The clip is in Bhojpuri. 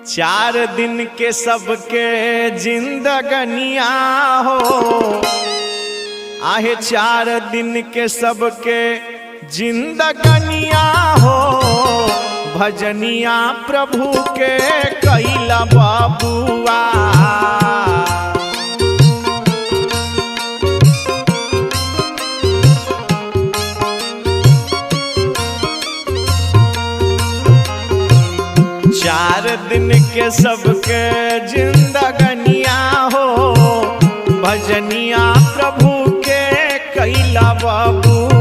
4 दिन के सबके जिंदगनिया हो, आहे 4 दिन के सबके जिंदगनिया हो, भजनिया प्रभु के कैला बाबुआ। 4 दिन के सबके जिंदगनिया हो, भजनिया प्रभु के कैला बाबू।